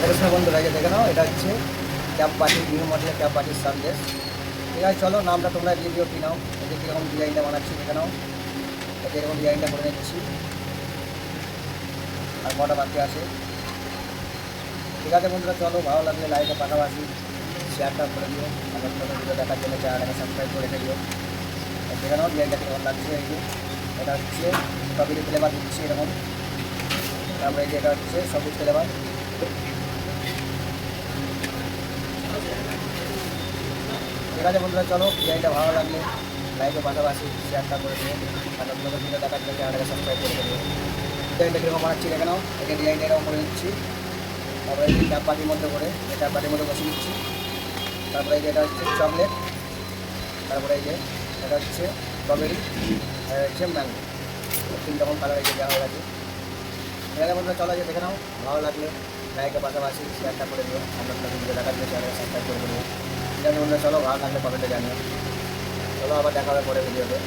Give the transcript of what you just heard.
নমস্কার বন্ধুরা, এই যে দেখে নাও, এটা হচ্ছে ক্যাপ বাটি, নিউ মডেলের ক্যাপ বাটির সন্দেশ। ঠিক আছে, চলো নামটা তোমরা দিয়ে দিও, কি নাও। এই যে কীরকম ডিজাইনটা বানাচ্ছি দেখে নাও, এই যে এরকম ডিজাইনটা করে নিচ্ছি। আর কটা বাকি আছে। ঠিক আছে বন্ধুরা, চলো ভালো লাগলে লাইকের পাশাপাশি শেয়ারটা করে দিও। আর নতুন নতুন ভিডিও দেখার জন্য চ্যানেলটাকে সাবস্ক্রাইব করে রেখে দিও। দেখে নাও ডিজাইনটা কীরকম লাগছে। এই যে এটা হচ্ছে স্ট্রবেরি ফ্লেভার দিচ্ছি এরকম। তারপরে এই যে এটা হচ্ছে সবুজ ফ্লেভার। ঠিক আছে বন্ধুরা, চলো ডিজাইনটা ভালো লাগলে লাইকের পাশাপাশি শেয়ারটা করে দিও। আর নতুন নতুন ভিডিও দেখার জন্য চ্যানেলটাকে সাবস্ক্রাইব করে দিও। ডিজাইনটা কীরকম বানাচ্ছি দেখে নাও। এই যে ডিজাইনটা এরকম করে দিচ্ছি। তারপরে এই যে চাপ বাটির মধ্যে করে এই চাপ বাটির মধ্যে বসে দিচ্ছি। তারপরে এই যে এটা হচ্ছে চকলেট। তারপরে এই যে এটা হচ্ছে স্ট্রবেরি, আর হচ্ছে ম্যাঙ্গো। তিন রকম কালার এই যে দেওয়া হয়ে গেছে। ঠিক আছে বন্ধুরা, চলো যে দেখে নাও, ভালো লাগলে লাইকের পাশাপাশি শেয়ারটা করে দিও। আর নতুন নতুন ভিডিও দেখার জন্য চ্যানেলটাকে সাবস্ক্রাইব করে দিও। ঠিক আছে বন্ধুরা, চলো ভালো লাগলে কমেন্টে জানিও। চলো আবার দেখা হবে পরে ভিডিওতে।